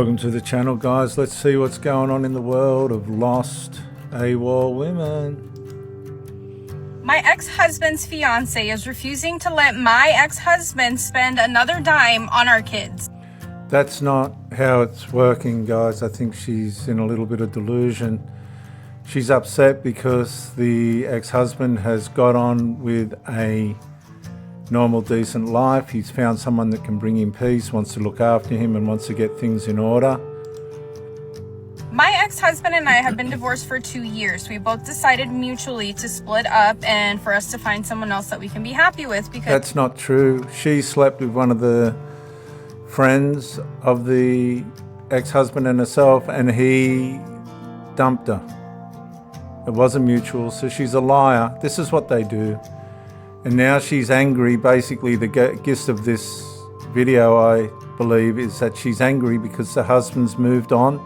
Welcome to the channel, guys. Let's see what's going on in the world of lost AWOL women. My ex-husband's fiance is refusing to let my ex-husband spend another dime on our kids. That's not how it's working, guys. I think she's in a little bit of delusion. She's upset because the ex-husband has got on with a normal, decent life. He's found someone that can bring him peace, wants to look after him and wants to get things in order. My ex-husband and I have been divorced for 2 years. We both decided mutually to split up and for us to find someone else that we can be happy with because... That's not true. She slept with one of the friends of the ex-husband and herself, and he dumped her. It wasn't mutual, so she's a liar. This is what they do. And now she's angry. Basically, the gist of this video, I believe, is that she's angry because the husband's moved on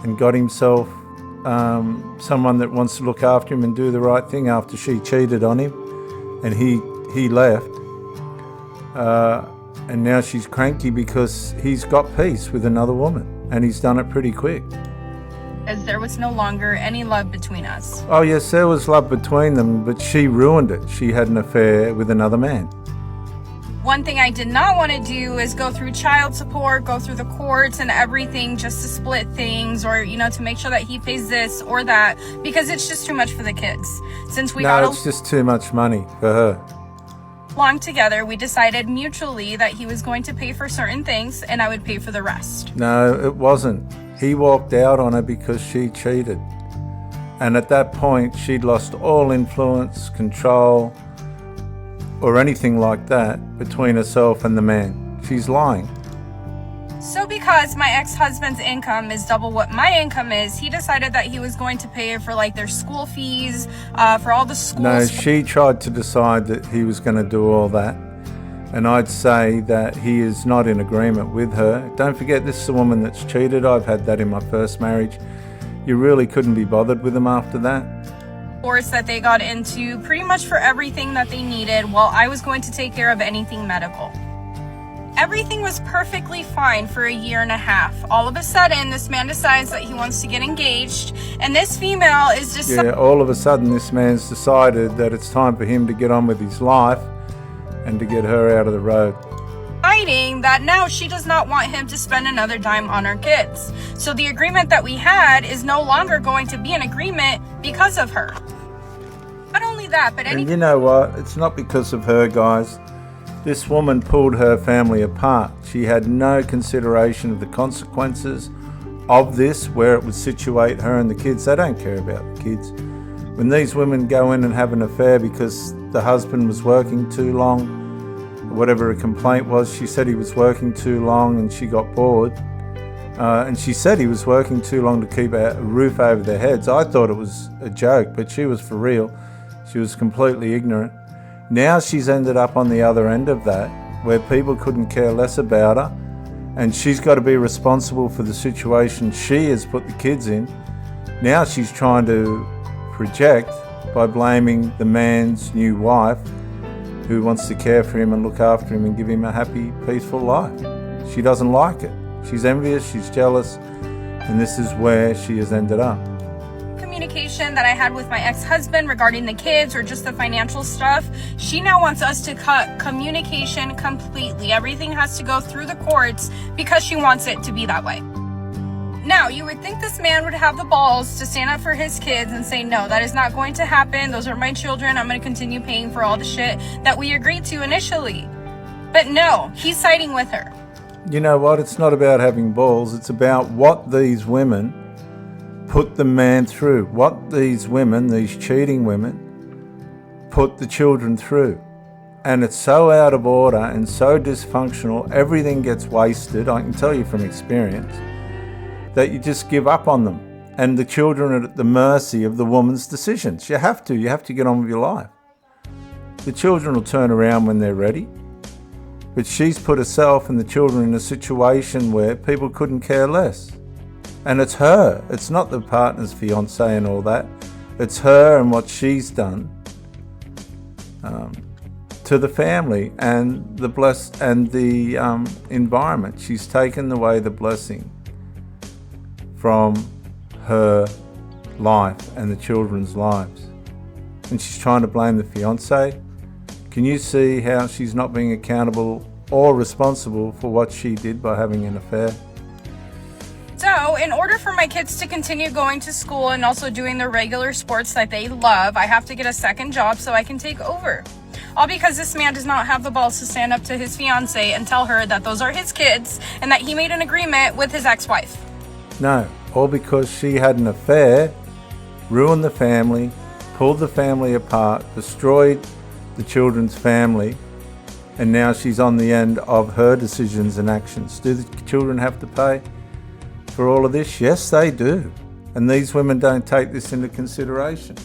and got himself someone that wants to look after him and do the right thing after she cheated on him, and he left. And now she's cranky because he's got peace with another woman, and he's done it pretty quick. As there was no longer any love between us. Oh yes, there was love between them, but she ruined it. She had an affair with another man. One thing I did not want to do is go through child support, go through the courts and everything just to split things, or, you know, to make sure that he pays this or that, because it's just too much for the kids. Since we got it's just too much money for her. Along together, we decided mutually that he was going to pay for certain things and I would pay for the rest. No, it wasn't. He walked out on her because she cheated. And at that point, she'd lost all influence, control, or anything like that between herself and the man. She's lying. So because my ex-husband's income is double what my income is, he decided that he was going to pay for like their school fees, for all the schools. No, she tried to decide that he was going to do all that. And I'd say that he is not in agreement with her. Don't forget, this is a woman that's cheated. I've had that in my first marriage. You really couldn't be bothered with him after that. Course that they got into pretty much for everything that they needed while I was going to take care of anything medical. Everything was perfectly fine for 1.5 years. All of a sudden, this man decides that he wants to get engaged, and this female is just... Yeah, all of a sudden this man's decided that it's time for him to get on with his life and to get her out of the road. Deciding that now she does not want him to spend another dime on our kids. So the agreement that we had is no longer going to be an agreement because of her. Not only that, but And you know what? It's not because of her, guys. This woman pulled her family apart. She had no consideration of the consequences of this, where it would situate her and the kids. They don't care about the kids. When these women go in and have an affair because the husband was working too long, whatever her complaint was, she said he was working too long and she got bored. And she said he was working too long to keep a roof over their heads. I thought it was a joke, but she was for real. She was completely ignorant. Now she's ended up on the other end of that, where people couldn't care less about her, and she's got to be responsible for the situation she has put the kids in. Now she's trying to project by blaming the man's new wife, who wants to care for him and look after him and give him a happy, peaceful life. She doesn't like it. She's envious, she's jealous, and this is where she has ended up. Communication that I had with my ex-husband regarding the kids or just the financial stuff, she now wants us to cut communication completely. Everything has to go through the courts because she wants it to be that way. Now, you would think this man would have the balls to stand up for his kids and say, no, that is not going to happen. Those are my children. I'm going to continue paying for all the shit that we agreed to initially. But no, he's siding with her. You know what? It's not about having balls. It's about what these women put the man through. What these women, these cheating women, put the children through. And it's so out of order and so dysfunctional. Everything gets wasted. I can tell you from experience, that you just give up on them. And the children are at the mercy of the woman's decisions. You have to get on with your life. The children will turn around when they're ready. But she's put herself and the children in a situation where people couldn't care less. And it's her. It's not the partner's fiance and all that. It's her and what she's done to the family and the environment. She's taken away the blessing from her life and the children's lives. And she's trying to blame the fiance. Can you see how she's not being accountable or responsible for what she did by having an affair? So, in order for my kids to continue going to school and also doing the regular sports that they love, I have to get a second job so I can take over. All because this man does not have the balls to stand up to his fiance and tell her that those are his kids and that he made an agreement with his ex-wife. No, all because she had an affair, ruined the family, pulled the family apart, destroyed the children's family, and now she's on the end of her decisions and actions. Do the children have to pay for all of this? Yes, they do. And these women don't take this into consideration.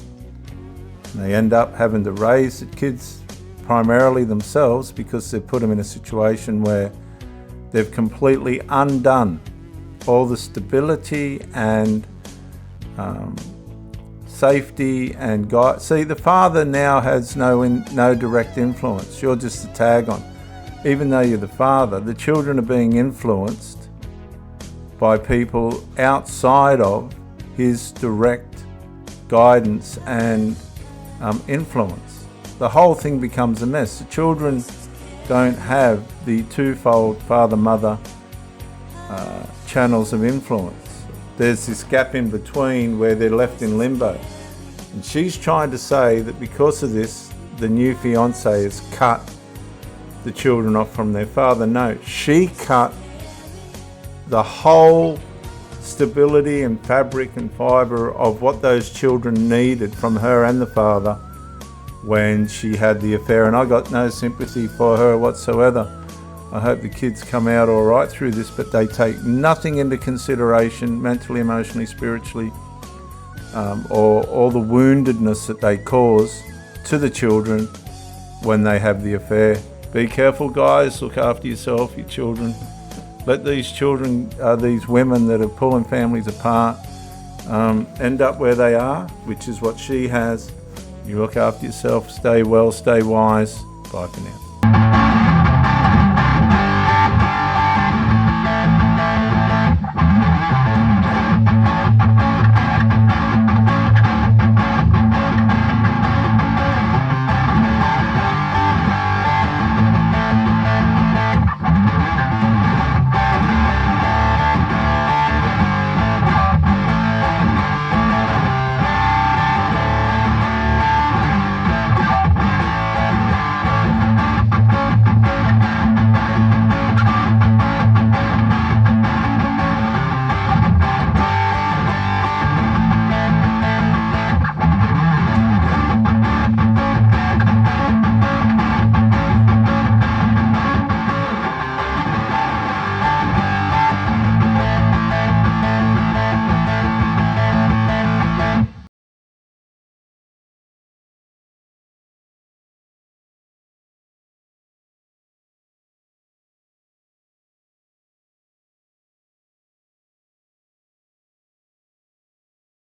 And they end up having to raise the kids primarily themselves because they've put them in a situation where they've completely undone all the stability and safety and God. See, the father now has no direct influence. You're just a tag on. Even though you're the father, the children are being influenced by people outside of his direct guidance and influence. The whole thing becomes a mess. The children don't have the twofold father-mother channels of influence. There's this gap in between where they're left in limbo. And she's trying to say that because of this, the new fiance has cut the children off from their father. No, she cut the whole stability and fabric and fibre of what those children needed from her and the father when she had the affair. And I got no sympathy for her whatsoever. I hope the kids come out all right through this, but they take nothing into consideration mentally, emotionally, spiritually, or all the woundedness that they cause to the children when they have the affair. Be careful, guys. Look after yourself, your children. Let these children, these women that are pulling families apart, end up where they are, which is what she has. You look after yourself, stay well, stay wise. Bye for now.